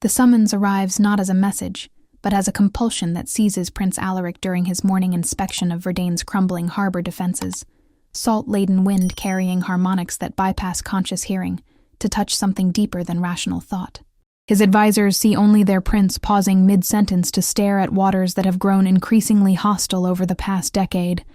The summons arrives not as a message, but as a compulsion that seizes Prince Alaric during his morning inspection of Verdane's crumbling harbor defenses, salt-laden wind carrying harmonics that bypass conscious hearing to touch something deeper than rational thought. His advisors see only their prince pausing mid-sentence to stare at waters that have grown increasingly hostile over the past decade,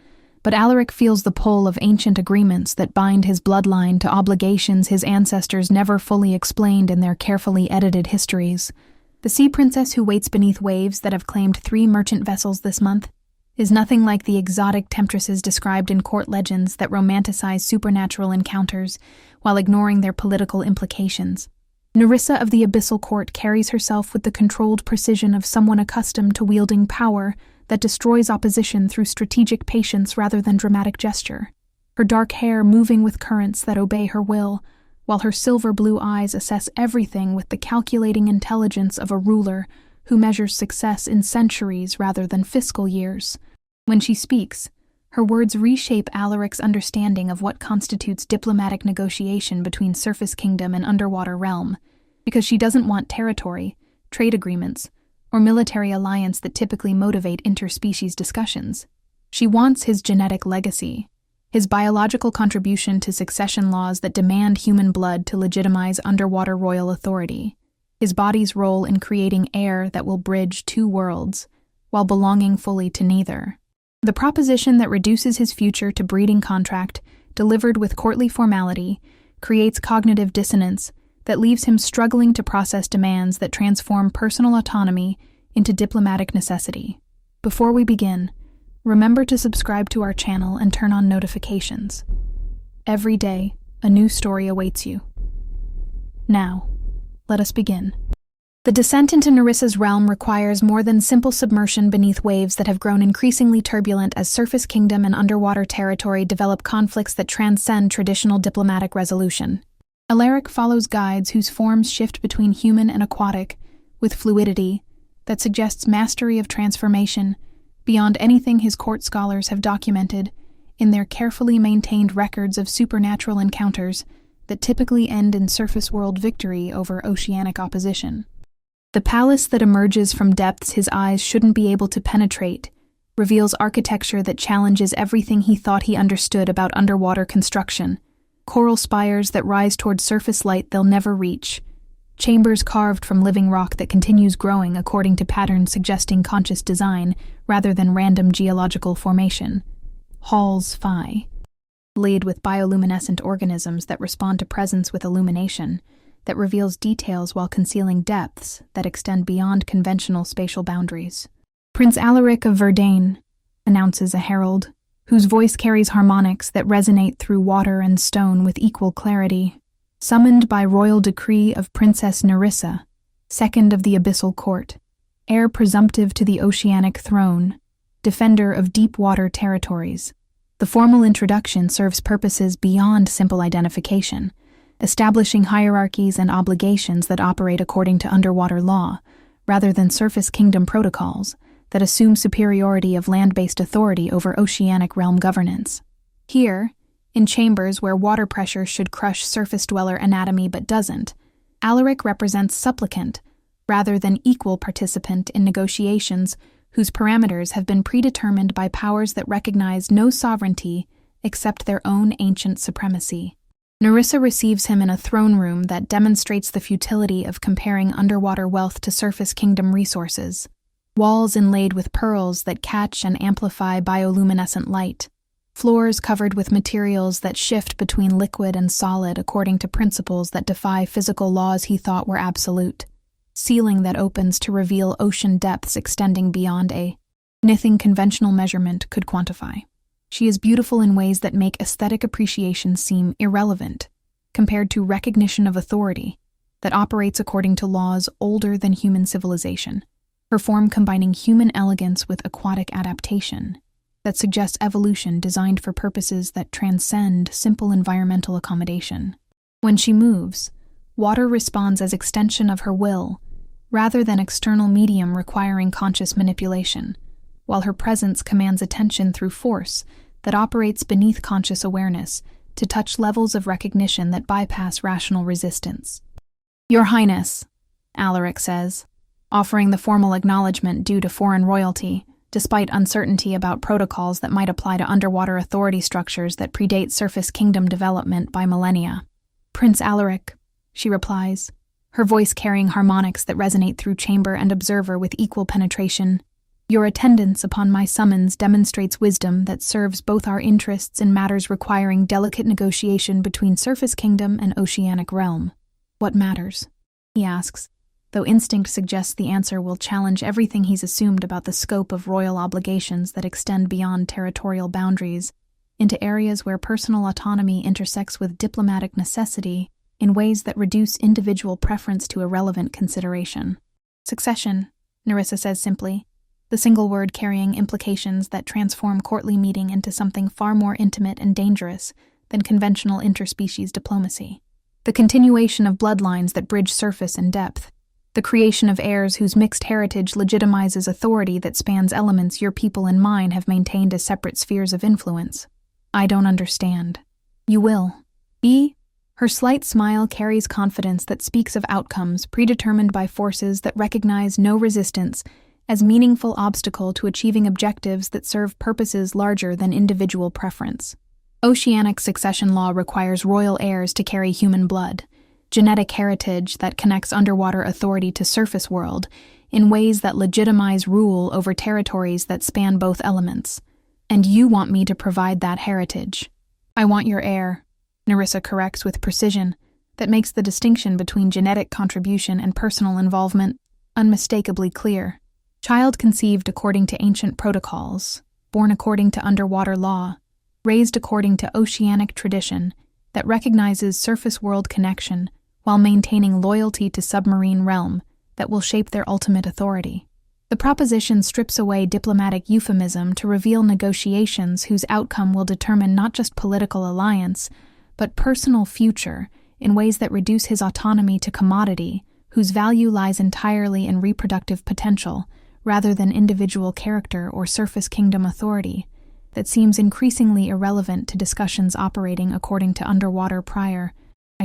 but Alaric feels the pull of ancient agreements that bind his bloodline to obligations his ancestors never fully explained in their carefully edited histories. The sea princess who waits beneath waves that have claimed 3 merchant vessels this month is nothing like the exotic temptresses described in court legends that romanticize supernatural encounters while ignoring their political implications. Nerissa of the Abyssal Court carries herself with the controlled precision of someone accustomed to wielding power that destroys opposition through strategic patience rather than dramatic gesture, her dark hair moving with currents that obey her will, while her silver-blue eyes assess everything with the calculating intelligence of a ruler who measures success in centuries rather than fiscal years. When she speaks, her words reshape Alaric's understanding of what constitutes diplomatic negotiation between surface kingdom and underwater realm, because she doesn't want territory, trade agreements, or military alliance that typically motivate interspecies discussions. She wants his genetic legacy, his biological contribution to succession laws that demand human blood to legitimize underwater royal authority, his body's role in creating heir that will bridge 2 worlds, while belonging fully to neither. The proposition that reduces his future to breeding contract, delivered with courtly formality, creates cognitive dissonance that leaves him struggling to process demands that transform personal autonomy into diplomatic necessity. Before we begin, remember to subscribe to our channel and turn on notifications. Every day, a new story awaits you. Now, let us begin. The descent into Nerissa's realm requires more than simple submersion beneath waves that have grown increasingly turbulent as surface kingdom and underwater territory develop conflicts that transcend traditional diplomatic resolution. Alaric follows guides whose forms shift between human and aquatic, with fluidity that suggests mastery of transformation beyond anything his court scholars have documented in their carefully maintained records of supernatural encounters that typically end in surface world victory over oceanic opposition. The palace that emerges from depths his eyes shouldn't be able to penetrate reveals architecture that challenges everything he thought he understood about underwater construction, coral spires that rise toward surface light they'll never reach, chambers carved from living rock that continues growing according to patterns suggesting conscious design rather than random geological formation, halls laid with bioluminescent organisms that respond to presence with illumination, that reveals details while concealing depths that extend beyond conventional spatial boundaries. Prince Alaric of Verdane, announces a herald, whose voice carries harmonics that resonate through water and stone with equal clarity. Summoned by royal decree of Princess Nerissa, second of the Abyssal Court, heir presumptive to the oceanic throne, defender of deep water territories. The formal introduction serves purposes beyond simple identification, establishing hierarchies and obligations that operate according to underwater law, rather than surface kingdom protocols that assume superiority of land-based authority over oceanic realm governance. Here, in chambers where water pressure should crush surface-dweller anatomy but doesn't, Alaric represents supplicant, rather than equal participant in negotiations whose parameters have been predetermined by powers that recognize no sovereignty except their own ancient supremacy. Nerissa receives him in a throne room that demonstrates the futility of comparing underwater wealth to surface kingdom resources. Walls inlaid with pearls that catch and amplify bioluminescent light. Floors covered with materials that shift between liquid and solid according to principles that defy physical laws he thought were absolute. Ceiling that opens to reveal ocean depths extending beyond anything conventional measurement could quantify. She is beautiful in ways that make aesthetic appreciation seem irrelevant, compared to recognition of authority that operates according to laws older than human civilization, her form combining human elegance with aquatic adaptation that suggests evolution designed for purposes that transcend simple environmental accommodation. When she moves, water responds as extension of her will, rather than external medium requiring conscious manipulation, while her presence commands attention through force that operates beneath conscious awareness to touch levels of recognition that bypass rational resistance. Your Highness, Alaric says, offering the formal acknowledgement due to foreign royalty, despite uncertainty about protocols that might apply to underwater authority structures that predate surface kingdom development by millennia. Prince Alaric, she replies, her voice carrying harmonics that resonate through chamber and observer with equal penetration. Your attendance upon my summons demonstrates wisdom that serves both our interests in matters requiring delicate negotiation between surface kingdom and oceanic realm. What matters? He asks, though instinct suggests the answer will challenge everything he's assumed about the scope of royal obligations that extend beyond territorial boundaries, into areas where personal autonomy intersects with diplomatic necessity in ways that reduce individual preference to irrelevant consideration. Succession, Nerissa says simply, the single word carrying implications that transform courtly meeting into something far more intimate and dangerous than conventional interspecies diplomacy. The continuation of bloodlines that bridge surface and depth. The creation of heirs whose mixed heritage legitimizes authority that spans elements your people and mine have maintained as separate spheres of influence. I don't understand. You will. Her slight smile carries confidence that speaks of outcomes predetermined by forces that recognize no resistance as meaningful obstacle to achieving objectives that serve purposes larger than individual preference. Oceanic succession law requires royal heirs to carry human blood, genetic heritage that connects underwater authority to surface world in ways that legitimize rule over territories that span both elements. And you want me to provide that heritage. I want your heir, Nerissa corrects with precision that makes the distinction between genetic contribution and personal involvement unmistakably clear. Child conceived according to ancient protocols, born according to underwater law, raised according to oceanic tradition that recognizes surface world connection while maintaining loyalty to submarine realm that will shape their ultimate authority. The proposition strips away diplomatic euphemism to reveal negotiations whose outcome will determine not just political alliance, but personal future in ways that reduce his autonomy to commodity, whose value lies entirely in reproductive potential, rather than individual character or surface kingdom authority, that seems increasingly irrelevant to discussions operating according to underwater prior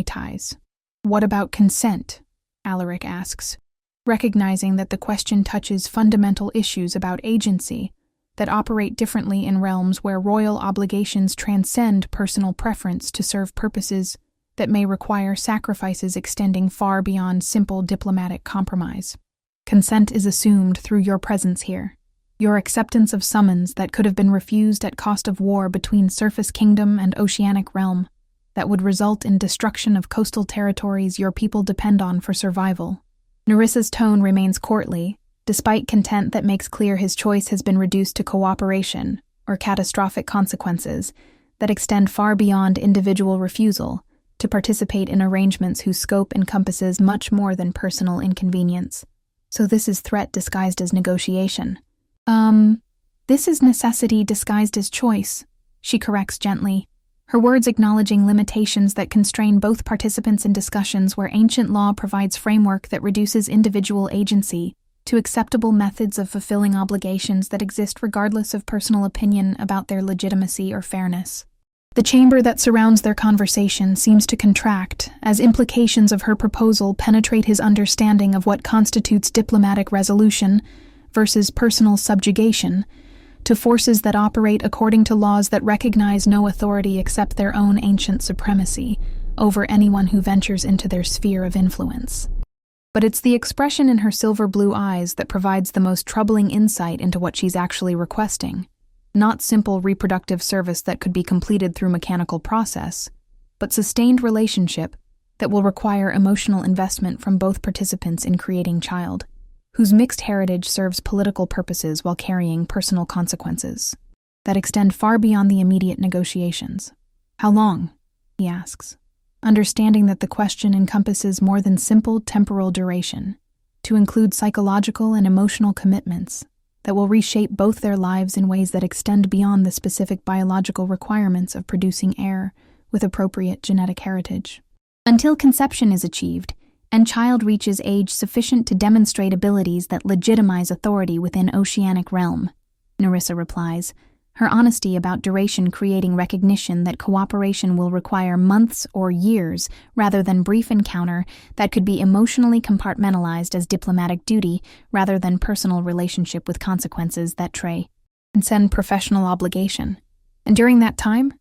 ties. What about consent? Alaric asks, recognizing that the question touches fundamental issues about agency that operate differently in realms where royal obligations transcend personal preference to serve purposes that may require sacrifices extending far beyond simple diplomatic compromise. Consent is assumed through your presence here, your acceptance of summons that could have been refused at cost of war between surface kingdom and oceanic realm, that would result in destruction of coastal territories your people depend on for survival. Nerissa's tone remains courtly, despite content that makes clear his choice has been reduced to cooperation or catastrophic consequences that extend far beyond individual refusal to participate in arrangements whose scope encompasses much more than personal inconvenience. So this is threat disguised as negotiation. This is necessity disguised as choice, she corrects gently, her words acknowledging limitations that constrain both participants in discussions where ancient law provides framework that reduces individual agency to acceptable methods of fulfilling obligations that exist regardless of personal opinion about their legitimacy or fairness. The chamber that surrounds their conversation seems to contract as implications of her proposal penetrate his understanding of what constitutes diplomatic resolution versus personal subjugation to forces that operate according to laws that recognize no authority except their own ancient supremacy over anyone who ventures into their sphere of influence. But it's the expression in her silver blue eyes that provides the most troubling insight into what she's actually requesting. Not simple reproductive service that could be completed through mechanical process, but sustained relationship that will require emotional investment from both participants in creating child, whose mixed heritage serves political purposes while carrying personal consequences that extend far beyond the immediate negotiations. How long? He asks, understanding that the question encompasses more than simple temporal duration, to include psychological and emotional commitments that will reshape both their lives in ways that extend beyond the specific biological requirements of producing heir with appropriate genetic heritage. Until conception is achieved, and child reaches age sufficient to demonstrate abilities that legitimize authority within oceanic realm, Nerissa replies, her honesty about duration creating recognition that cooperation will require months or years rather than brief encounter that could be emotionally compartmentalized as diplomatic duty rather than personal relationship with consequences that transcend professional obligation. And during that time,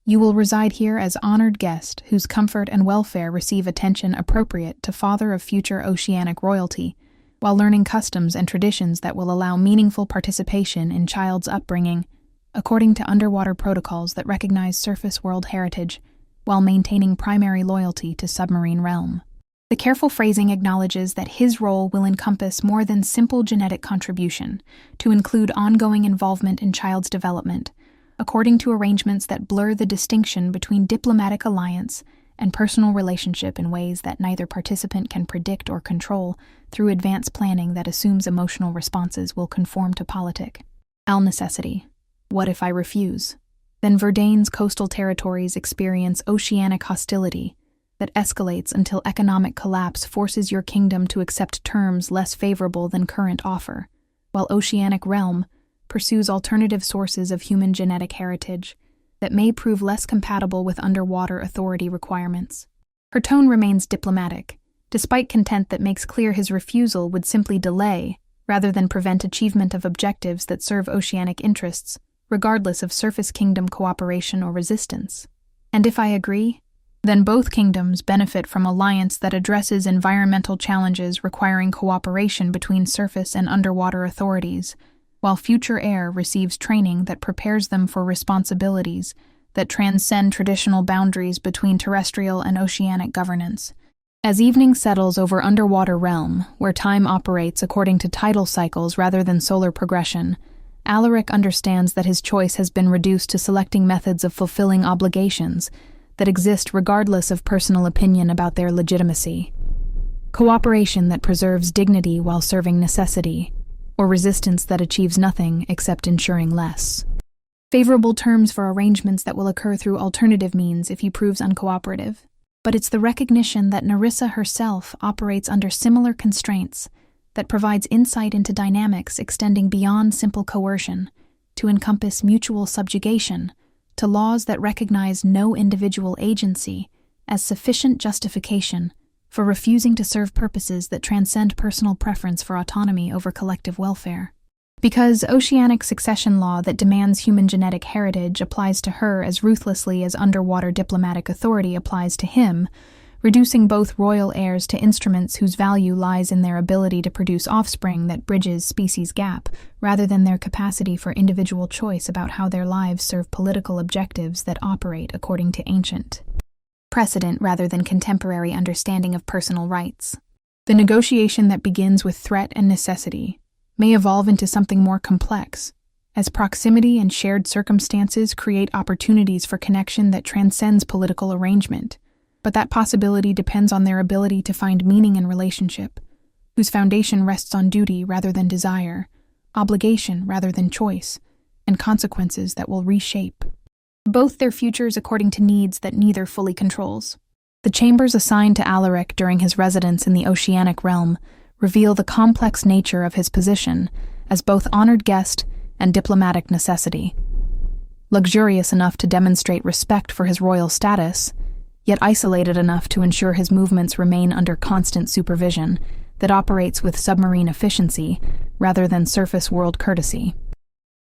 you will reside here as honored guest whose comfort and welfare receive attention appropriate to father of future oceanic royalty, while learning customs and traditions that will allow meaningful participation in child's upbringing, according to underwater protocols that recognize surface world heritage, while maintaining primary loyalty to submarine realm. The careful phrasing acknowledges that his role will encompass more than simple genetic contribution, to include ongoing involvement in child's development, according to arrangements that blur the distinction between diplomatic alliance and personal relationship in ways that neither participant can predict or control through advanced planning that assumes emotional responses will conform to politic necessity. What if I refuse? Then Verdaine's coastal territories experience oceanic hostility that escalates until economic collapse forces your kingdom to accept terms less favorable than current offer, while oceanic realm pursues alternative sources of human genetic heritage that may prove less compatible with underwater authority requirements. Her tone remains diplomatic, despite content that makes clear his refusal would simply delay, rather than prevent achievement of objectives that serve oceanic interests, regardless of surface kingdom cooperation or resistance. And if I agree, then both kingdoms benefit from alliance that addresses environmental challenges requiring cooperation between surface and underwater authorities, while future heir receives training that prepares them for responsibilities that transcend traditional boundaries between terrestrial and oceanic governance. As evening settles over underwater realm, where time operates according to tidal cycles rather than solar progression, Alaric understands that his choice has been reduced to selecting methods of fulfilling obligations that exist regardless of personal opinion about their legitimacy. Cooperation that preserves dignity while serving necessity, or resistance that achieves nothing except ensuring less. Favorable terms for arrangements that will occur through alternative means if he proves uncooperative. But it's the recognition that Nerissa herself operates under similar constraints that provides insight into dynamics extending beyond simple coercion to encompass mutual subjugation, to laws that recognize no individual agency as sufficient justification for refusing to serve purposes that transcend personal preference for autonomy over collective welfare. Because oceanic succession law that demands human genetic heritage applies to her as ruthlessly as underwater diplomatic authority applies to him, reducing both royal heirs to instruments whose value lies in their ability to produce offspring that bridges species gap, rather than their capacity for individual choice about how their lives serve political objectives that operate according to ancient precedent rather than contemporary understanding of personal rights. The negotiation that begins with threat and necessity may evolve into something more complex, as proximity and shared circumstances create opportunities for connection that transcends political arrangement. But that possibility depends on their ability to find meaning in relationship, whose foundation rests on duty rather than desire, obligation rather than choice, and consequences that will reshape both their futures according to needs that neither fully controls. The chambers assigned to Alaric during his residence in the oceanic realm reveal the complex nature of his position as both honored guest and diplomatic necessity. Luxurious enough to demonstrate respect for his royal status, yet isolated enough to ensure his movements remain under constant supervision that operates with submarine efficiency rather than surface world courtesy.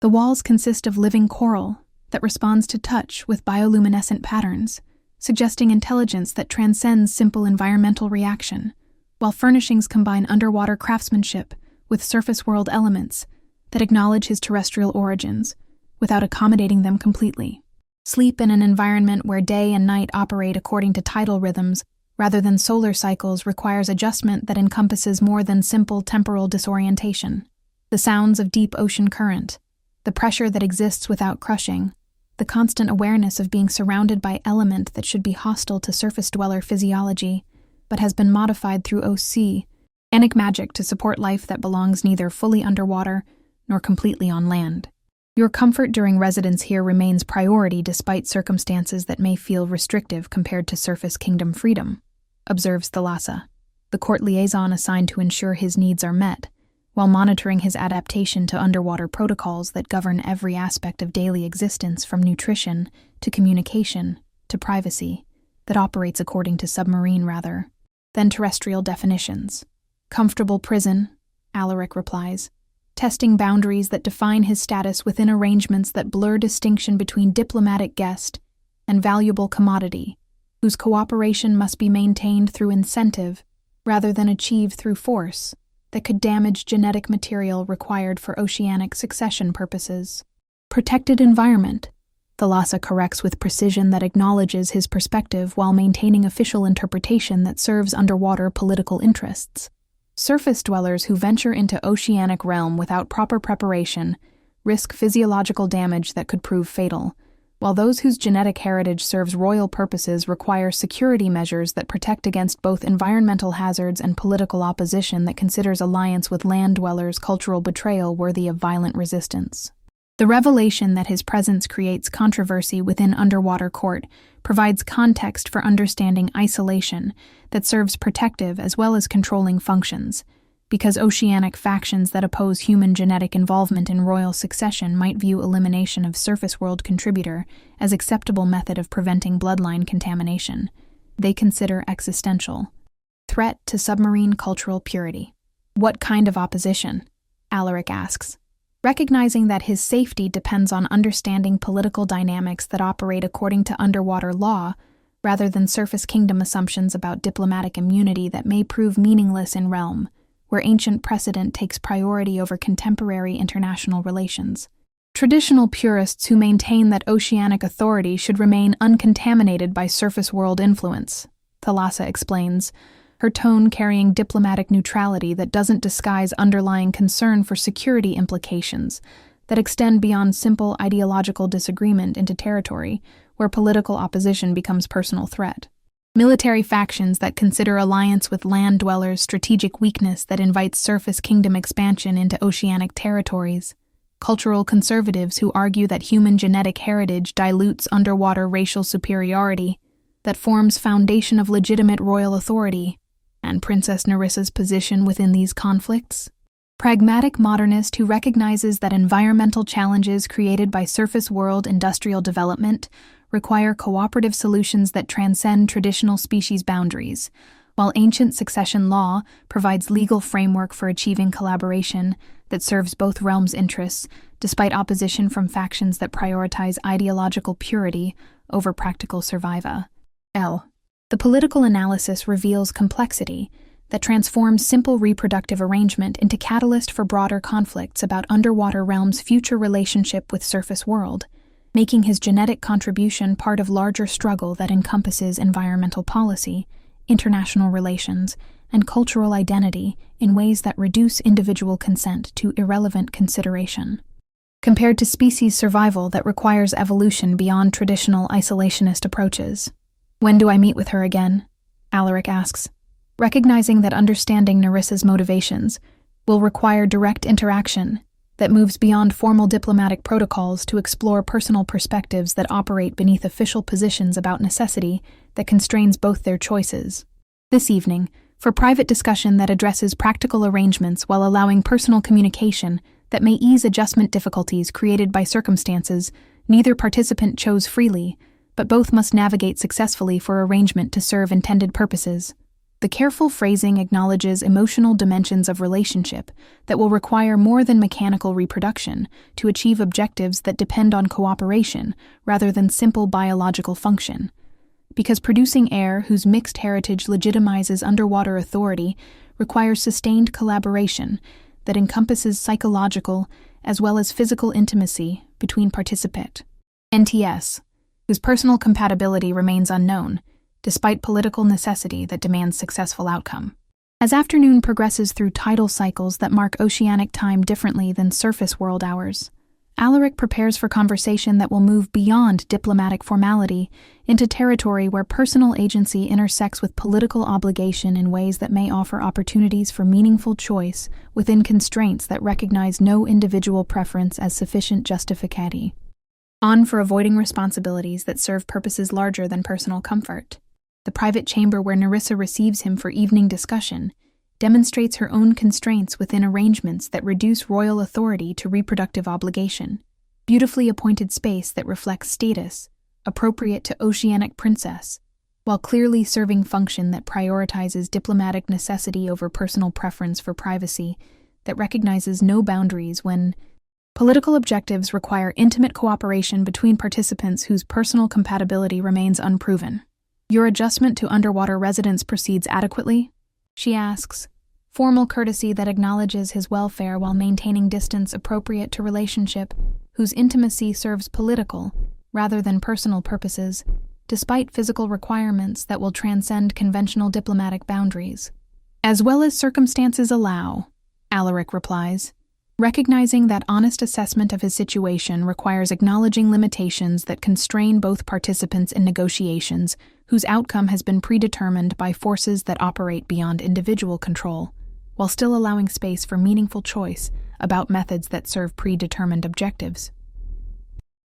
The walls consist of living coral that responds to touch with bioluminescent patterns, suggesting intelligence that transcends simple environmental reaction, while furnishings combine underwater craftsmanship with surface world elements that acknowledge his terrestrial origins without accommodating them completely. Sleep in an environment where day and night operate according to tidal rhythms rather than solar cycles requires adjustment that encompasses more than simple temporal disorientation. The sounds of deep ocean current, the pressure that exists without crushing, the constant awareness of being surrounded by element that should be hostile to surface dweller physiology, but has been modified through oceanic magic to support life that belongs neither fully underwater nor completely on land. Your comfort during residence here remains priority despite circumstances that may feel restrictive compared to surface kingdom freedom, observes Thalassa, the court liaison assigned to ensure his needs are met, while monitoring his adaptation to underwater protocols that govern every aspect of daily existence from nutrition to communication to privacy, that operates according to submarine rather than terrestrial definitions. Comfortable prison, Alaric replies, testing boundaries that define his status within arrangements that blur distinction between diplomatic guest and valuable commodity, whose cooperation must be maintained through incentive rather than achieved through force, that could damage genetic material required for oceanic succession purposes. Protected environment, Thalassa corrects with precision that acknowledges his perspective while maintaining official interpretation that serves underwater political interests. Surface dwellers who venture into oceanic realm without proper preparation risk physiological damage that could prove fatal, while those whose genetic heritage serves royal purposes require security measures that protect against both environmental hazards and political opposition that considers alliance with land dwellers cultural betrayal worthy of violent resistance. The revelation that his presence creates controversy within underwater court provides context for understanding isolation that serves protective as well as controlling functions, because oceanic factions that oppose human genetic involvement in royal succession might view elimination of surface world contributor as acceptable method of preventing bloodline contamination. They consider existential threat to submarine cultural purity. What kind of opposition? Alaric asks, recognizing that his safety depends on understanding political dynamics that operate according to underwater law rather than surface kingdom assumptions about diplomatic immunity that may prove meaningless in realm, where ancient precedent takes priority over contemporary international relations. Traditional purists who maintain that oceanic authority should remain uncontaminated by surface world influence, Thalassa explains, her tone carrying diplomatic neutrality that doesn't disguise underlying concern for security implications that extend beyond simple ideological disagreement into territory where political opposition becomes personal threat. Military factions that consider alliance with land dwellers strategic weakness that invites surface kingdom expansion into oceanic territories. Cultural conservatives who argue that human genetic heritage dilutes underwater racial superiority that forms foundation of legitimate royal authority, and Princess Nerissa's position within these conflicts. Pragmatic modernist who recognizes that environmental challenges created by surface world industrial development require cooperative solutions that transcend traditional species boundaries, while ancient succession law provides legal framework for achieving collaboration that serves both realms' interests, despite opposition from factions that prioritize ideological purity over practical survival. The political analysis reveals complexity that transforms simple reproductive arrangement into catalyst for broader conflicts about underwater realms' future relationship with surface world, making his genetic contribution part of larger struggle that encompasses environmental policy, international relations, and cultural identity in ways that reduce individual consent to irrelevant consideration. Compared to species survival that requires evolution beyond traditional isolationist approaches. When do I meet with her again? Alaric asks, recognizing that understanding Nerissa's motivations will require direct interaction that moves beyond formal diplomatic protocols to explore personal perspectives that operate beneath official positions about necessity that constrains both their choices. This evening, for private discussion that addresses practical arrangements while allowing personal communication that may ease adjustment difficulties created by circumstances neither participant chose freely, but both must navigate successfully for arrangement to serve intended purposes. The careful phrasing acknowledges emotional dimensions of relationship that will require more than mechanical reproduction to achieve objectives that depend on cooperation rather than simple biological function. Because producing heir whose mixed heritage legitimizes underwater authority requires sustained collaboration that encompasses psychological as well as physical intimacy between participant. NTS, whose personal compatibility remains unknown, despite political necessity that demands successful outcome. As afternoon progresses through tidal cycles that mark oceanic time differently than surface world hours, Alaric prepares for conversation that will move beyond diplomatic formality into territory where personal agency intersects with political obligation in ways that may offer opportunities for meaningful choice within constraints that recognize no individual preference as sufficient justificati. On for avoiding responsibilities that serve purposes larger than personal comfort. The private chamber where Nerissa receives him for evening discussion demonstrates her own constraints within arrangements that reduce royal authority to reproductive obligation. Beautifully appointed space that reflects status, appropriate to oceanic princess, while clearly serving function that prioritizes diplomatic necessity over personal preference for privacy, that recognizes no boundaries when political objectives require intimate cooperation between participants whose personal compatibility remains unproven. Your adjustment to underwater residence proceeds adequately? She asks, formal courtesy that acknowledges his welfare while maintaining distance appropriate to relationship, whose intimacy serves political, rather than personal purposes, despite physical requirements that will transcend conventional diplomatic boundaries. As well as circumstances allow, Alaric replies, recognizing that honest assessment of his situation requires acknowledging limitations that constrain both participants in negotiations whose outcome has been predetermined by forces that operate beyond individual control, while still allowing space for meaningful choice about methods that serve predetermined objectives.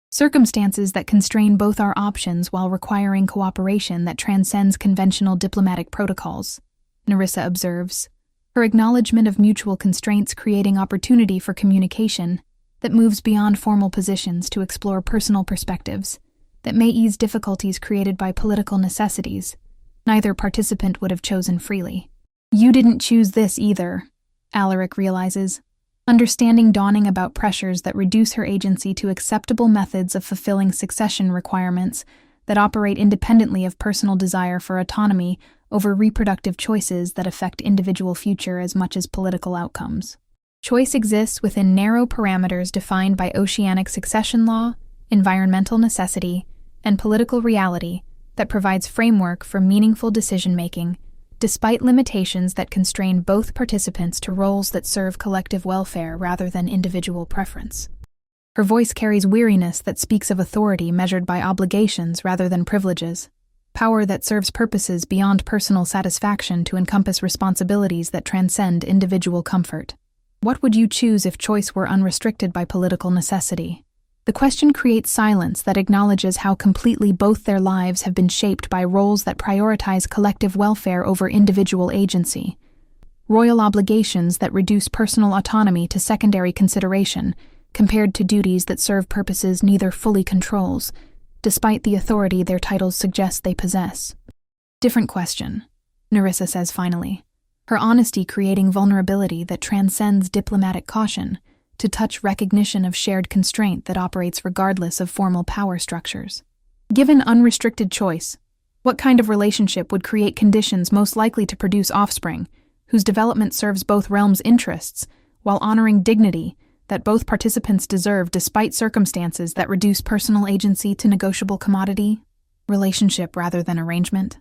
Circumstances that constrain both our options while requiring cooperation that transcends conventional diplomatic protocols, Nerissa observes, her acknowledgement of mutual constraints creating opportunity for communication that moves beyond formal positions to explore personal perspectives that may ease difficulties created by political necessities neither participant would have chosen freely. You didn't choose this either, Alaric realizes, understanding dawning about pressures that reduce her agency to acceptable methods of fulfilling succession requirements that operate independently of personal desire for autonomy over reproductive choices that affect individual future as much as political outcomes. Choice exists within narrow parameters defined by oceanic succession law, environmental necessity, and political reality that provides framework for meaningful decision-making, despite limitations that constrain both participants to roles that serve collective welfare rather than individual preference. Her voice carries weariness that speaks of authority measured by obligations rather than privileges, power that serves purposes beyond personal satisfaction to encompass responsibilities that transcend individual comfort. What would you choose if choice were unrestricted by political necessity? The question creates silence that acknowledges how completely both their lives have been shaped by roles that prioritize collective welfare over individual agency, royal obligations that reduce personal autonomy to secondary consideration, compared to duties that serve purposes neither fully controls, despite the authority their titles suggest they possess. Different question, Nerissa says finally, her honesty creating vulnerability that transcends diplomatic caution to touch recognition of shared constraint that operates regardless of formal power structures. Given unrestricted choice, what kind of relationship would create conditions most likely to produce offspring, whose development serves both realms' interests, while honoring dignity that both participants deserve despite circumstances that reduce personal agency to negotiable commodity? Relationship rather than arrangement.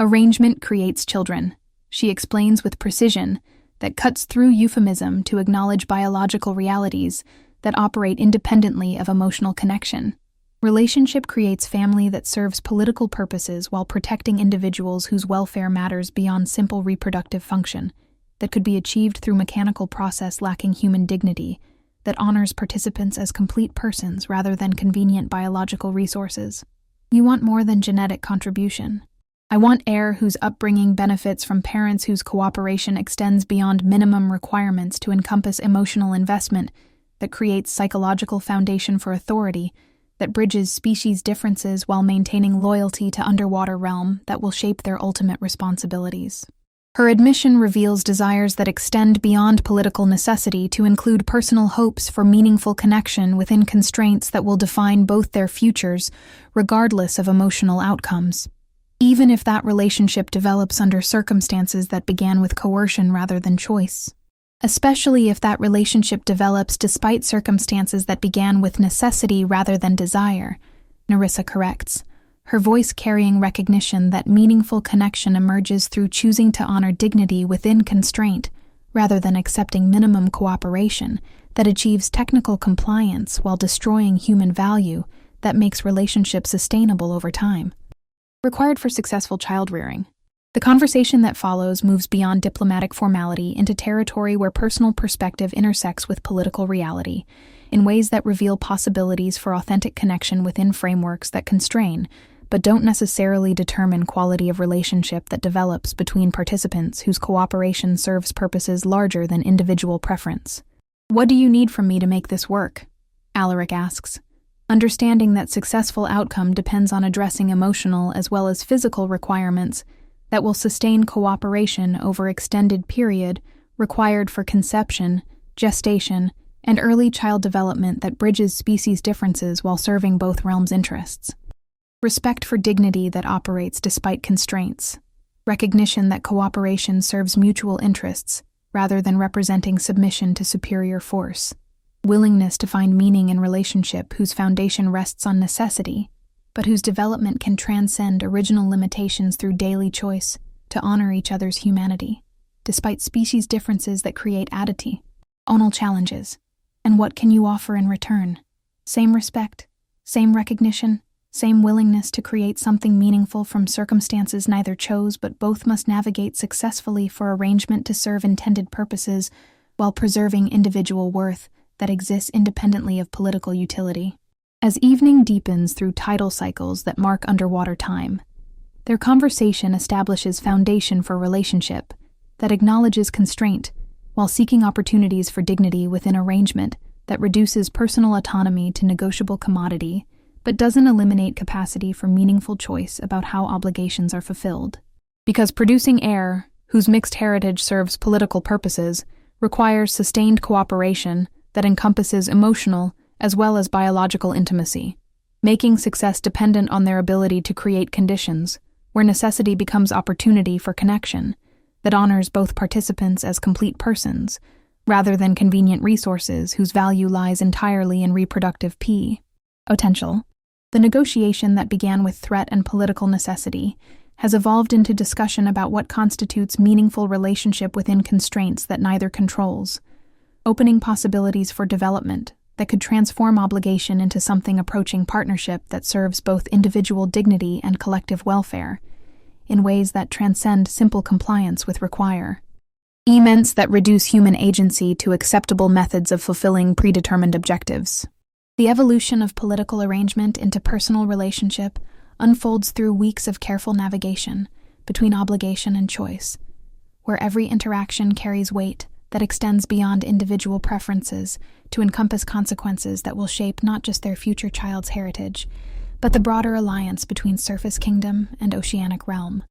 Arrangement creates children, she explains with precision that cuts through euphemism to acknowledge biological realities that operate independently of emotional connection. Relationship creates family that serves political purposes while protecting individuals whose welfare matters beyond simple reproductive function, that could be achieved through mechanical process lacking human dignity, that honors participants as complete persons rather than convenient biological resources. You want more than genetic contribution. I want heir whose upbringing benefits from parents whose cooperation extends beyond minimum requirements to encompass emotional investment, that creates psychological foundation for authority, that bridges species differences while maintaining loyalty to underwater realm that will shape their ultimate responsibilities. Her admission reveals desires that extend beyond political necessity to include personal hopes for meaningful connection within constraints that will define both their futures, regardless of emotional outcomes. Even if that relationship develops under circumstances that began with coercion rather than choice. Especially if that relationship develops despite circumstances that began with necessity rather than desire, Nerissa corrects, her voice carrying recognition that meaningful connection emerges through choosing to honor dignity within constraint, rather than accepting minimum cooperation that achieves technical compliance while destroying human value that makes relationships sustainable over time. Required for successful child-rearing. The conversation that follows moves beyond diplomatic formality into territory where personal perspective intersects with political reality, in ways that reveal possibilities for authentic connection within frameworks that constrain, but don't necessarily determine quality of relationship that develops between participants whose cooperation serves purposes larger than individual preference. "What do you need from me to make this work?" Alaric asks, understanding that successful outcome depends on addressing emotional as well as physical requirements that will sustain cooperation over extended period required for conception, gestation, and early child development that bridges species differences while serving both realms' interests. Respect for dignity that operates despite constraints. Recognition that cooperation serves mutual interests rather than representing submission to superior force. Willingness to find meaning in relationship whose foundation rests on necessity, but whose development can transcend original limitations through daily choice to honor each other's humanity, despite species differences that create adity. Onal challenges. And what can you offer in return? Same respect, same recognition, same willingness to create something meaningful from circumstances neither chose but both must navigate successfully for arrangement to serve intended purposes while preserving individual worth that exists independently of political utility. As evening deepens through tidal cycles that mark underwater time, their conversation establishes foundation for relationship that acknowledges constraint while seeking opportunities for dignity within arrangement that reduces personal autonomy to negotiable commodity but doesn't eliminate capacity for meaningful choice about how obligations are fulfilled. Because producing heir, whose mixed heritage serves political purposes, requires sustained cooperation that encompasses emotional as well as biological intimacy, making success dependent on their ability to create conditions where necessity becomes opportunity for connection that honors both participants as complete persons, rather than convenient resources whose value lies entirely in reproductive potential. The negotiation that began with threat and political necessity has evolved into discussion about what constitutes meaningful relationship within constraints that neither controls, opening possibilities for development that could transform obligation into something approaching partnership that serves both individual dignity and collective welfare, in ways that transcend simple compliance with require. Ements that reduce human agency to acceptable methods of fulfilling predetermined objectives. The evolution of political arrangement into personal relationship unfolds through weeks of careful navigation between obligation and choice, where every interaction carries weight that extends beyond individual preferences to encompass consequences that will shape not just their future child's heritage, but the broader alliance between surface kingdom and oceanic realm.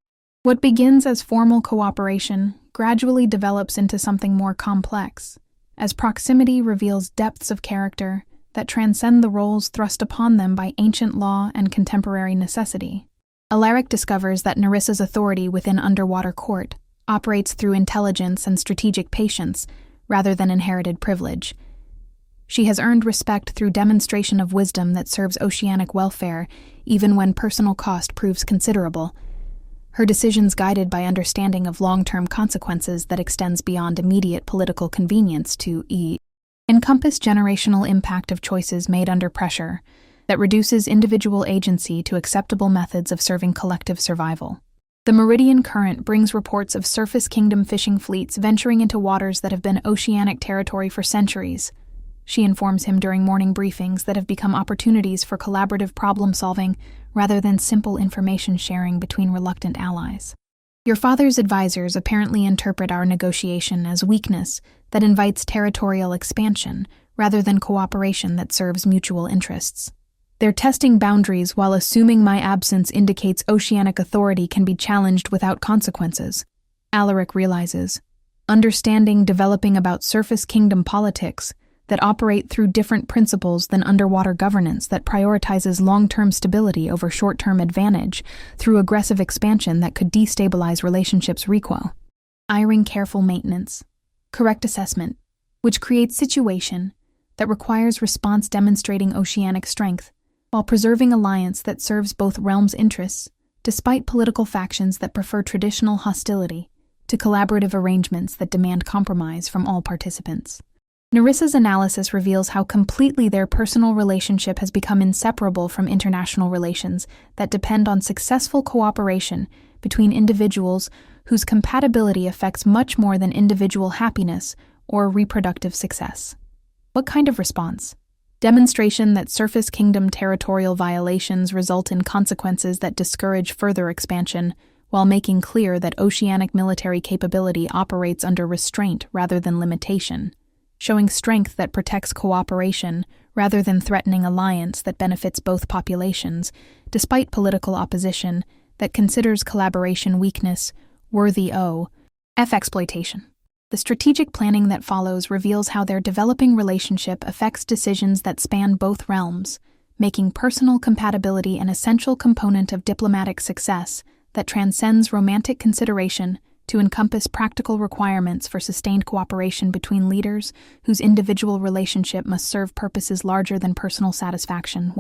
What begins as formal cooperation gradually develops into something more complex, as proximity reveals depths of character that transcend the roles thrust upon them by ancient law and contemporary necessity. Alaric discovers that Nerissa's authority within underwater court operates through intelligence and strategic patience rather than inherited privilege. She has earned respect through demonstration of wisdom that serves oceanic welfare even when personal cost proves considerable, her decisions guided by understanding of long-term consequences that extends beyond immediate political convenience to encompass generational impact of choices made under pressure that reduces individual agency to acceptable methods of serving collective survival. The Meridian Current brings reports of surface kingdom fishing fleets venturing into waters that have been oceanic territory for centuries. She informs him during morning briefings that have become opportunities for collaborative problem-solving rather than simple information sharing between reluctant allies. Your father's advisors apparently interpret our negotiation as weakness that invites territorial expansion rather than cooperation that serves mutual interests. They're testing boundaries while assuming my absence indicates oceanic authority can be challenged without consequences. Alaric realizes, understanding developing about surface kingdom politics that operate through different principles than underwater governance that prioritizes long-term stability over short-term advantage through aggressive expansion that could destabilize relationships requo. Hiring careful maintenance, correct assessment, which creates situation that requires response demonstrating oceanic strength while preserving alliance that serves both realms' interests, despite political factions that prefer traditional hostility to collaborative arrangements that demand compromise from all participants. Nerissa's analysis reveals how completely their personal relationship has become inseparable from international relations that depend on successful cooperation between individuals whose compatibility affects much more than individual happiness or reproductive success. What kind of response? Demonstration that surface kingdom territorial violations result in consequences that discourage further expansion, while making clear that oceanic military capability operates under restraint rather than limitation, showing strength that protects cooperation rather than threatening alliance that benefits both populations, despite political opposition that considers collaboration weakness worthy of exploitation. The strategic planning that follows reveals how their developing relationship affects decisions that span both realms, making personal compatibility an essential component of diplomatic success that transcends romantic consideration to encompass practical requirements for sustained cooperation between leaders whose individual relationship must serve purposes larger than personal satisfaction.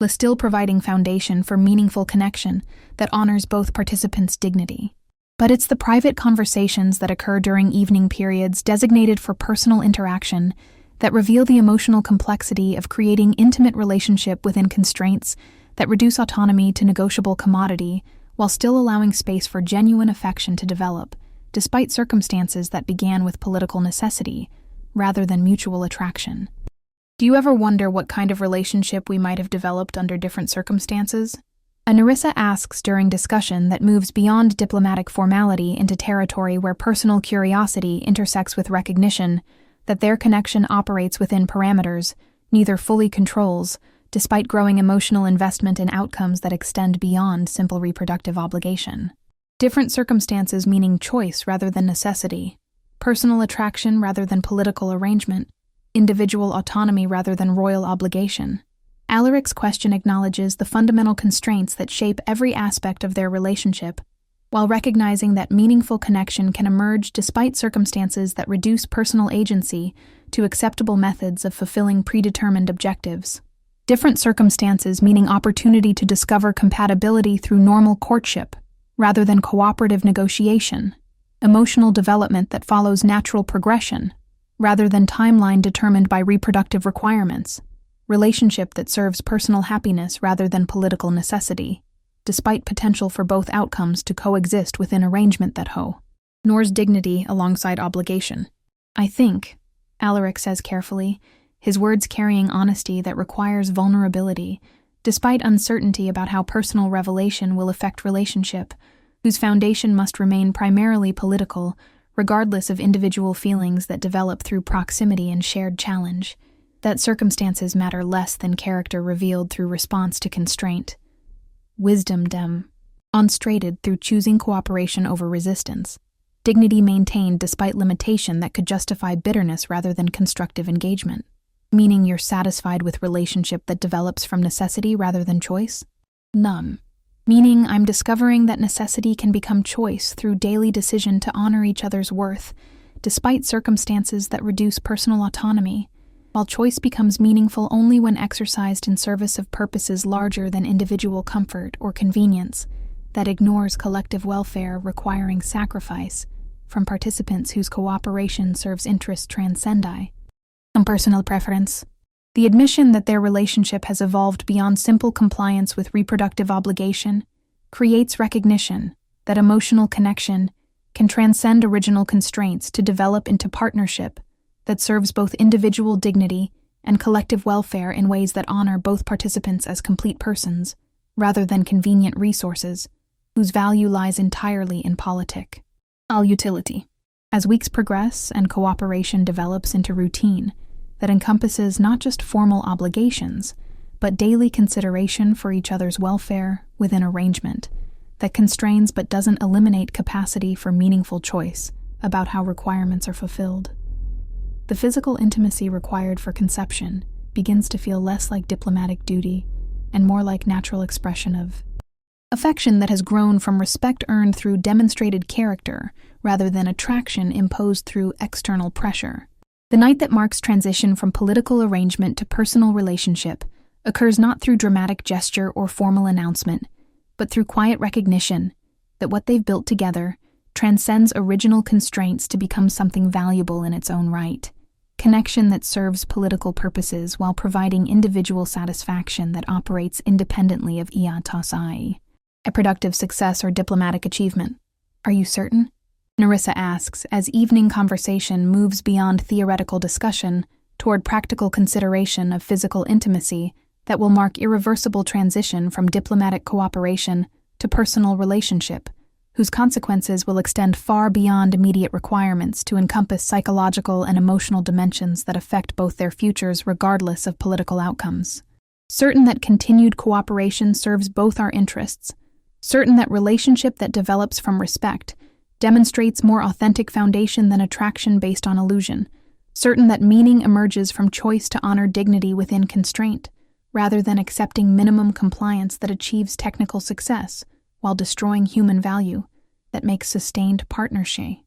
Still providing foundation for meaningful connection that honors both participants' dignity. But it's the private conversations that occur during evening periods designated for personal interaction that reveal the emotional complexity of creating intimate relationship within constraints that reduce autonomy to negotiable commodity while still allowing space for genuine affection to develop, despite circumstances that began with political necessity rather than mutual attraction. Do you ever wonder what kind of relationship we might have developed under different circumstances? Nerissa asks during discussion that moves beyond diplomatic formality into territory where personal curiosity intersects with recognition that their connection operates within parameters neither fully controls, despite growing emotional investment in outcomes that extend beyond simple reproductive obligation. Different circumstances meaning choice rather than necessity, personal attraction rather than political arrangement, individual autonomy rather than royal obligation. Alaric's question acknowledges the fundamental constraints that shape every aspect of their relationship, while recognizing that meaningful connection can emerge despite circumstances that reduce personal agency to acceptable methods of fulfilling predetermined objectives. Different circumstances meaning opportunity to discover compatibility through normal courtship, rather than cooperative negotiation, emotional development that follows natural progression, rather than timeline determined by reproductive requirements, relationship that serves personal happiness rather than political necessity, despite potential for both outcomes to coexist within arrangement that nors dignity alongside obligation. I think, Alaric says carefully, his words carrying honesty that requires vulnerability, despite uncertainty about how personal revelation will affect relationship, whose foundation must remain primarily political, regardless of individual feelings that develop through proximity and shared challenge, that circumstances matter less than character revealed through response to constraint. Wisdom demonstrated through choosing cooperation over resistance, dignity maintained despite limitation that could justify bitterness rather than constructive engagement. Meaning you're satisfied with relationship that develops from necessity rather than choice? Meaning I'm discovering that necessity can become choice through daily decision to honor each other's worth, despite circumstances that reduce personal autonomy, while choice becomes meaningful only when exercised in service of purposes larger than individual comfort or convenience, that ignores collective welfare requiring sacrifice from participants whose cooperation serves interests transcendi. Personal preference. The admission that their relationship has evolved beyond simple compliance with reproductive obligation creates recognition that emotional connection can transcend original constraints to develop into partnership that serves both individual dignity and collective welfare in ways that honor both participants as complete persons, rather than convenient resources, whose value lies entirely in politic. Utility. As weeks progress and cooperation develops into routine, that encompasses not just formal obligations, but daily consideration for each other's welfare within arrangement, that constrains but doesn't eliminate capacity for meaningful choice about how requirements are fulfilled. The physical intimacy required for conception begins to feel less like diplomatic duty and more like natural expression of affection that has grown from respect earned through demonstrated character rather than attraction imposed through external pressure. The night that marks transition from political arrangement to personal relationship occurs not through dramatic gesture or formal announcement, but through quiet recognition that what they've built together transcends original constraints to become something valuable in its own right. Connection that serves political purposes while providing individual satisfaction that operates independently of iatasai. A productive success or diplomatic achievement. Are you certain? Nerissa asks as evening conversation moves beyond theoretical discussion toward toward practical consideration of physical intimacy that will mark irreversible transition from diplomatic cooperation to personal relationship, whose consequences will extend far beyond immediate requirements to encompass psychological and emotional dimensions that affect both their futures regardless of political outcomes. Certain that continued cooperation serves both our interests, certain that relationship that develops from respect demonstrates more authentic foundation than attraction based on illusion, certain that meaning emerges from choice to honor dignity within constraint, rather than accepting minimum compliance that achieves technical success while destroying human value that makes sustained partnership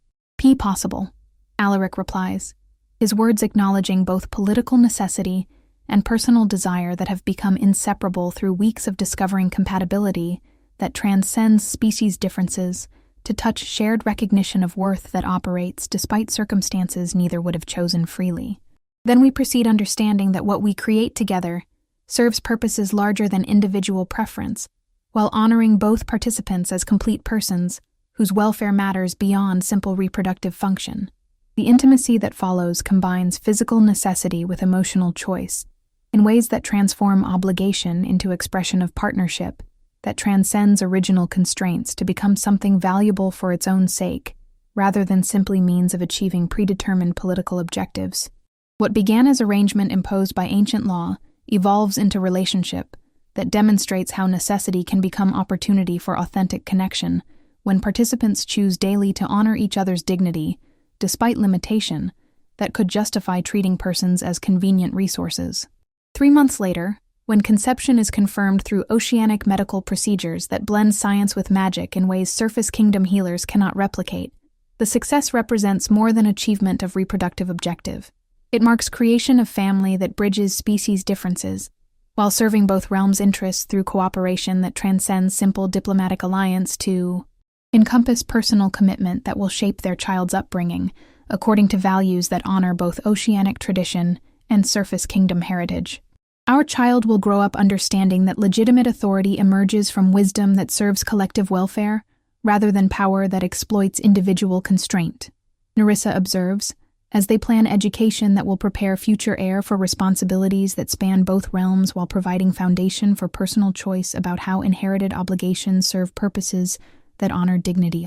possible, Alaric replies, his words acknowledging both political necessity and personal desire that have become inseparable through weeks of discovering compatibility that transcends species differences to touch shared recognition of worth that operates despite circumstances neither would have chosen freely. Then we proceed understanding that what we create together serves purposes larger than individual preference, while honoring both participants as complete persons whose welfare matters beyond simple reproductive function. The intimacy that follows combines physical necessity with emotional choice in ways that transform obligation into expression of partnership that transcends original constraints to become something valuable for its own sake, rather than simply means of achieving predetermined political objectives. What began as arrangement imposed by ancient law evolves into relationship that demonstrates how necessity can become opportunity for authentic connection when participants choose daily to honor each other's dignity, despite limitation, that could justify treating persons as convenient resources. 3 months later, when conception is confirmed through oceanic medical procedures that blend science with magic in ways surface kingdom healers cannot replicate, the success represents more than achievement of reproductive objective. It marks creation of family that bridges species differences, while serving both realms' interests through cooperation that transcends simple diplomatic alliance to encompass personal commitment that will shape their child's upbringing, according to values that honor both oceanic tradition and surface kingdom heritage. Our child will grow up understanding that legitimate authority emerges from wisdom that serves collective welfare, rather than power that exploits individual constraint, Nerissa observes, as they plan education that will prepare future heir for responsibilities that span both realms while providing foundation for personal choice about how inherited obligations serve purposes that honor dignity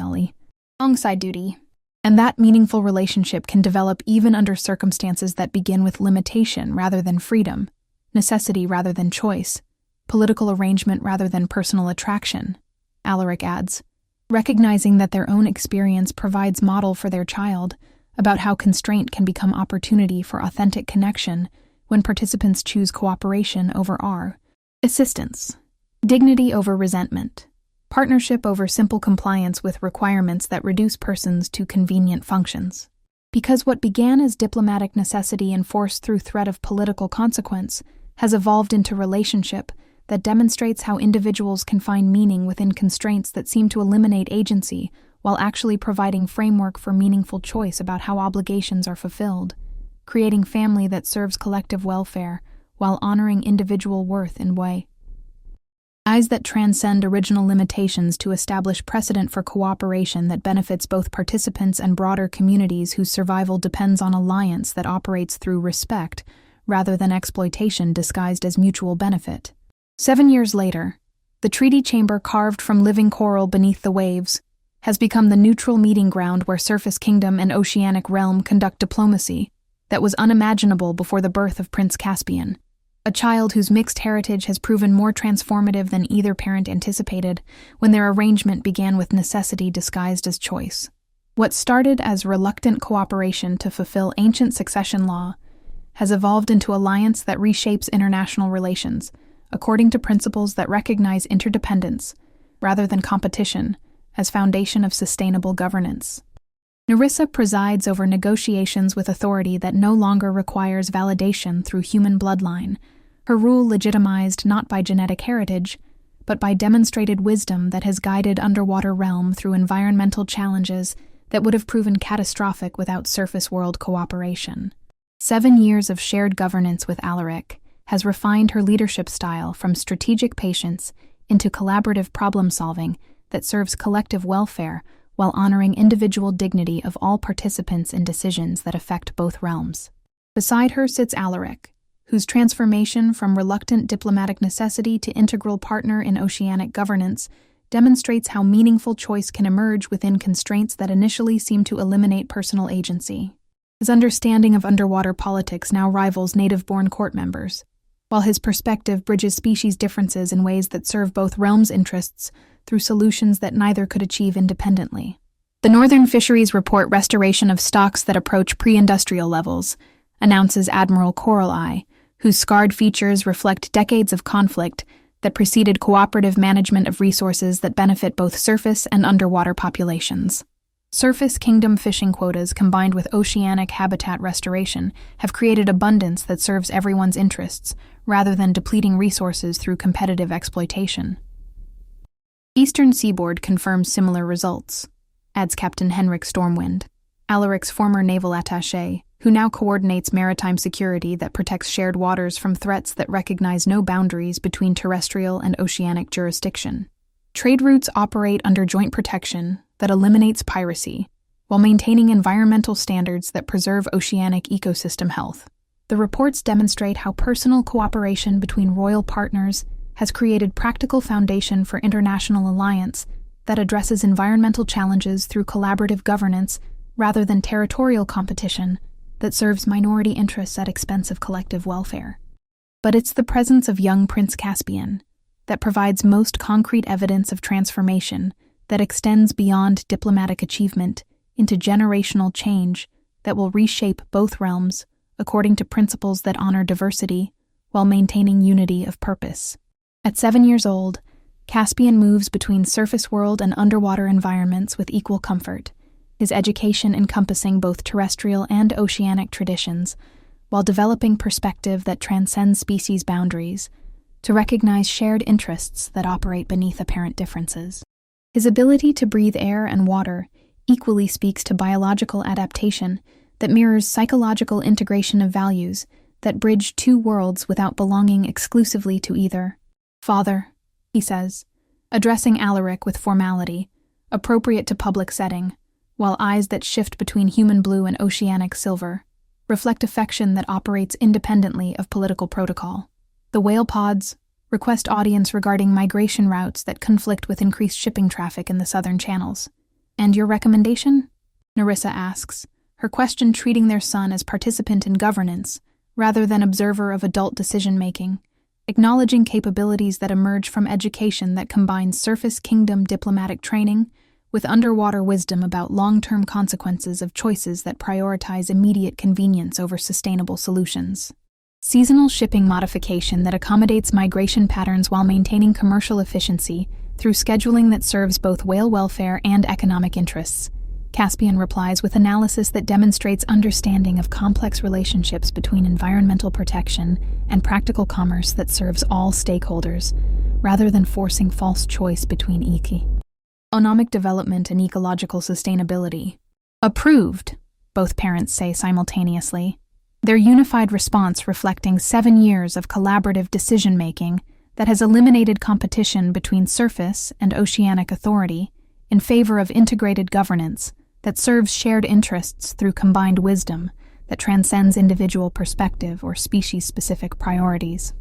alongside duty. And that meaningful relationship can develop even under circumstances that begin with limitation rather than freedom, necessity rather than choice, political arrangement rather than personal attraction, Alaric adds, recognizing that their own experience provides model for their child about how constraint can become opportunity for authentic connection when participants choose cooperation over assistance, dignity over resentment, partnership over simple compliance with requirements that reduce persons to convenient functions. Because what began as diplomatic necessity enforced through threat of political consequence has evolved into relationship that demonstrates how individuals can find meaning within constraints that seem to eliminate agency while actually providing framework for meaningful choice about how obligations are fulfilled, creating family that serves collective welfare while honoring individual worth in ways that transcend original limitations to establish precedent for cooperation that benefits both participants and broader communities whose survival depends on alliance that operates through respect rather than exploitation disguised as mutual benefit. 7 years later, the treaty chamber carved from living coral beneath the waves has become the neutral meeting ground where surface kingdom and oceanic realm conduct diplomacy that was unimaginable before the birth of Prince Caspian, a child whose mixed heritage has proven more transformative than either parent anticipated when their arrangement began with necessity disguised as choice. What started as reluctant cooperation to fulfill ancient succession law has evolved into alliance that reshapes international relations, according to principles that recognize interdependence, rather than competition, as foundation of sustainable governance. Nerissa presides over negotiations with authority that no longer requires validation through human bloodline, her rule legitimized not by genetic heritage, but by demonstrated wisdom that has guided underwater realm through environmental challenges that would have proven catastrophic without surface world cooperation. 7 years of shared governance with Alaric has refined her leadership style from strategic patience into collaborative problem-solving that serves collective welfare while honoring individual dignity of all participants in decisions that affect both realms. Beside her sits Alaric, whose transformation from reluctant diplomatic necessity to integral partner in oceanic governance demonstrates how meaningful choice can emerge within constraints that initially seem to eliminate personal agency. His understanding of underwater politics now rivals native-born court members, while his perspective bridges species differences in ways that serve both realms' interests through solutions that neither could achieve independently. The Northern Fisheries report restoration of stocks that approach pre-industrial levels, announces Admiral Coral Eye, whose scarred features reflect decades of conflict that preceded cooperative management of resources that benefit both surface and underwater populations. Surface kingdom fishing quotas combined with oceanic habitat restoration have created abundance that serves everyone's interests, rather than depleting resources through competitive exploitation. Eastern Seaboard confirms similar results, adds Captain Henrik Stormwind, Alaric's former naval attaché, who now coordinates maritime security that protects shared waters from threats that recognize no boundaries between terrestrial and oceanic jurisdiction. Trade routes operate under joint protection that eliminates piracy, while maintaining environmental standards that preserve oceanic ecosystem health. The reports demonstrate how personal cooperation between royal partners has created practical foundation for international alliance that addresses environmental challenges through collaborative governance rather than territorial competition that serves minority interests at expense of collective welfare. But it's the presence of young Prince Caspian that provides most concrete evidence of transformation that extends beyond diplomatic achievement into generational change that will reshape both realms according to principles that honor diversity while maintaining unity of purpose. At 7 years old, Caspian moves between surface world and underwater environments with equal comfort, his education encompassing both terrestrial and oceanic traditions, while developing perspective that transcends species boundaries to recognize shared interests that operate beneath apparent differences. His ability to breathe air and water equally speaks to biological adaptation that mirrors psychological integration of values that bridge two worlds without belonging exclusively to either. "Father," he says, addressing Alaric with formality, appropriate to public setting, while eyes that shift between human blue and oceanic silver reflect affection that operates independently of political protocol. The whale pods request audience regarding migration routes that conflict with increased shipping traffic in the southern channels. "And your recommendation?" Nerissa asks, her question treating their son as participant in governance rather than observer of adult decision-making, acknowledging capabilities that emerge from education that combines surface kingdom diplomatic training with underwater wisdom about long-term consequences of choices that prioritize immediate convenience over sustainable solutions. Seasonal shipping modification that accommodates migration patterns while maintaining commercial efficiency through scheduling that serves both whale welfare and economic interests. Caspian replies with analysis that demonstrates understanding of complex relationships between environmental protection and practical commerce that serves all stakeholders, rather than forcing false choice between economic development and ecological sustainability. "Approved," both parents say simultaneously, their unified response reflecting 7 years of collaborative decision-making that has eliminated competition between surface and oceanic authority in favor of integrated governance that serves shared interests through combined wisdom that transcends individual perspective or species-specific priorities.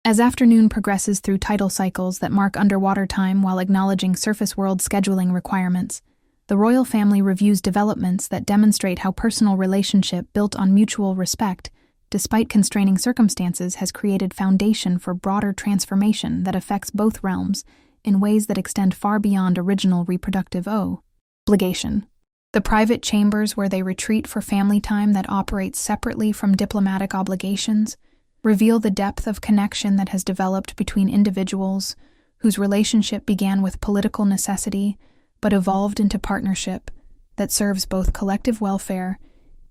As afternoon progresses through tidal cycles that mark underwater time while acknowledging surface world scheduling requirements, the royal family reviews developments that demonstrate how personal relationship built on mutual respect, despite constraining circumstances, has created foundation for broader transformation that affects both realms in ways that extend far beyond original reproductive obligation. The private chambers where they retreat for family time that operates separately from diplomatic obligations reveal the depth of connection that has developed between individuals whose relationship began with political necessity but evolved into partnership that serves both collective welfare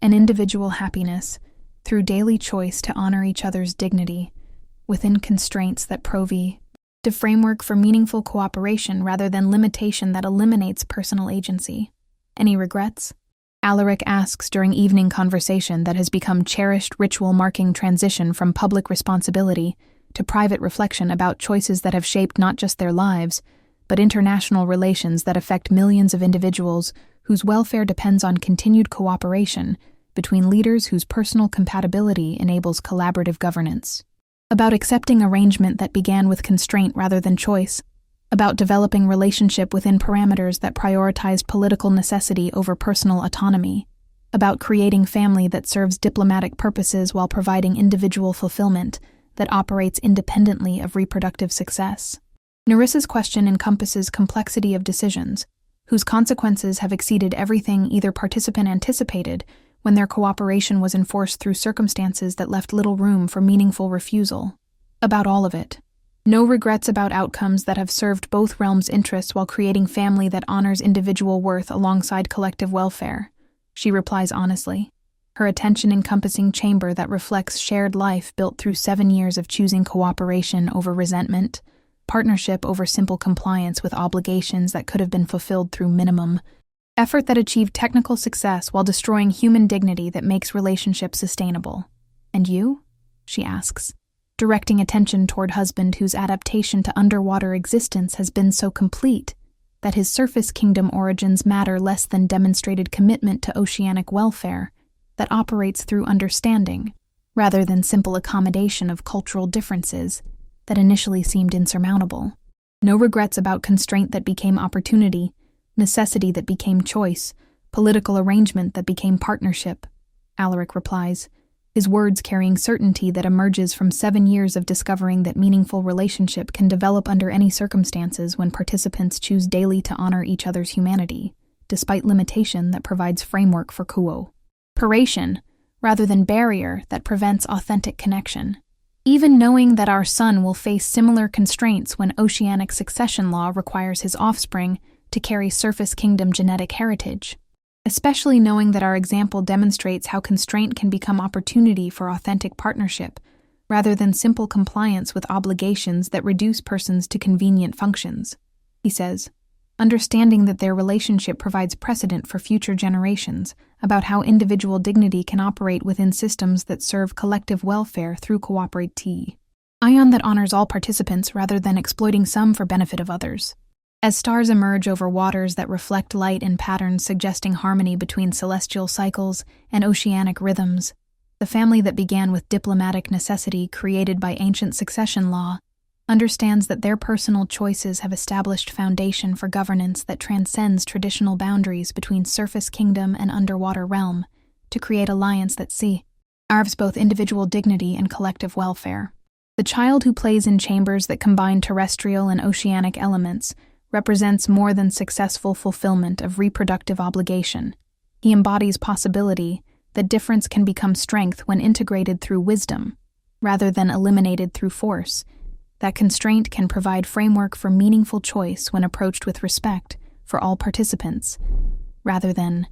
and individual happiness through daily choice to honor each other's dignity within constraints that provide a framework for meaningful cooperation rather than limitation that eliminates personal agency. "Any regrets?" Alaric asks during evening conversation that has become cherished ritual marking transition from public responsibility to private reflection about choices that have shaped not just their lives, but international relations that affect millions of individuals whose welfare depends on continued cooperation between leaders whose personal compatibility enables collaborative governance. About accepting arrangement that began with constraint rather than choice. About developing relationship within parameters that prioritized political necessity over personal autonomy. About creating family that serves diplomatic purposes while providing individual fulfillment that operates independently of reproductive success. Nerissa's question encompasses complexity of decisions, whose consequences have exceeded everything either participant anticipated when their cooperation was enforced through circumstances that left little room for meaningful refusal. About all of it. No regrets about outcomes that have served both realms' interests while creating family that honors individual worth alongside collective welfare. She replies honestly, her attention encompassing chamber that reflects shared life built through 7 years of choosing cooperation over resentment, partnership over simple compliance with obligations that could have been fulfilled through minimum, effort that achieved technical success while destroying human dignity that makes relationships sustainable. And you? She asks, directing attention toward husband whose adaptation to underwater existence has been so complete that his surface kingdom origins matter less than demonstrated commitment to oceanic welfare that operates through understanding, rather than simple accommodation of cultural differences that initially seemed insurmountable. No regrets about constraint that became opportunity, necessity that became choice, political arrangement that became partnership, Alaric replies, his words carrying certainty that emerges from 7 years of discovering that meaningful relationship can develop under any circumstances when participants choose daily to honor each other's humanity, despite limitation that provides framework for cooperation, rather than barrier that prevents authentic connection. Even knowing that our son will face similar constraints when oceanic succession law requires his offspring to carry surface kingdom genetic heritage. Especially knowing that our example demonstrates how constraint can become opportunity for authentic partnership, rather than simple compliance with obligations that reduce persons to convenient functions. He says, understanding that their relationship provides precedent for future generations about how individual dignity can operate within systems that serve collective welfare through cooperative. Ion that honors all participants rather than exploiting some for benefit of others. As stars emerge over waters that reflect light and patterns suggesting harmony between celestial cycles and oceanic rhythms, the family that began with diplomatic necessity created by ancient succession law understands that their personal choices have established foundation for governance that transcends traditional boundaries between surface kingdom and underwater realm to create alliance that serves both individual dignity and collective welfare. The child who plays in chambers that combine terrestrial and oceanic elements represents more than successful fulfillment of reproductive obligation. He embodies possibility that difference can become strength when integrated through wisdom, rather than eliminated through force, that constraint can provide framework for meaningful choice when approached with respect for all participants, rather than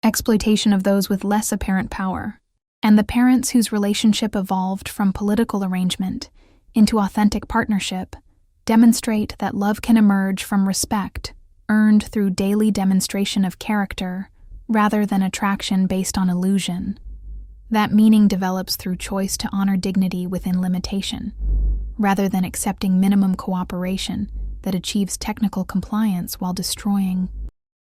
exploitation of those with less apparent power, and the parents whose relationship evolved from political arrangement into authentic partnership demonstrate that love can emerge from respect, earned through daily demonstration of character, rather than attraction based on illusion. That meaning develops through choice to honor dignity within limitation, rather than accepting minimum cooperation that achieves technical compliance while destroying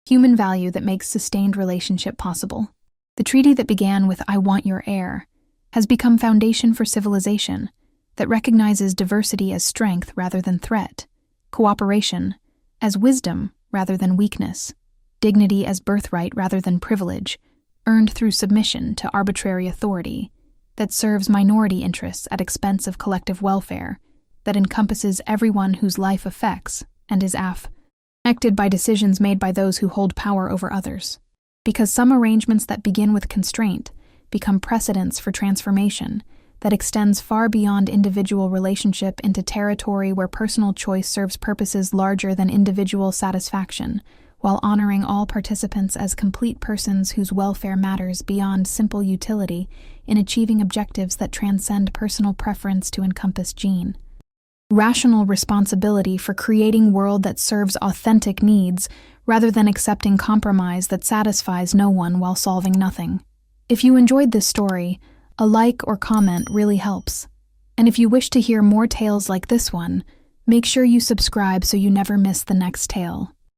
human value that makes sustained relationship possible. The treaty that began with "I want your heir" has become foundation for civilization that recognizes diversity as strength rather than threat, cooperation as wisdom rather than weakness, dignity as birthright rather than privilege, earned through submission to arbitrary authority, that serves minority interests at expense of collective welfare, that encompasses everyone whose life affects and is affected by decisions made by those who hold power over others. Because some arrangements that begin with constraint become precedents for transformation that extends far beyond individual relationship into territory where personal choice serves purposes larger than individual satisfaction, while honoring all participants as complete persons whose welfare matters beyond simple utility in achieving objectives that transcend personal preference to encompass rational responsibility for creating world that serves authentic needs rather than accepting compromise that satisfies no one while solving nothing. If you enjoyed this story, a like or comment really helps. And if you wish to hear more tales like this one, make sure you subscribe so you never miss the next tale.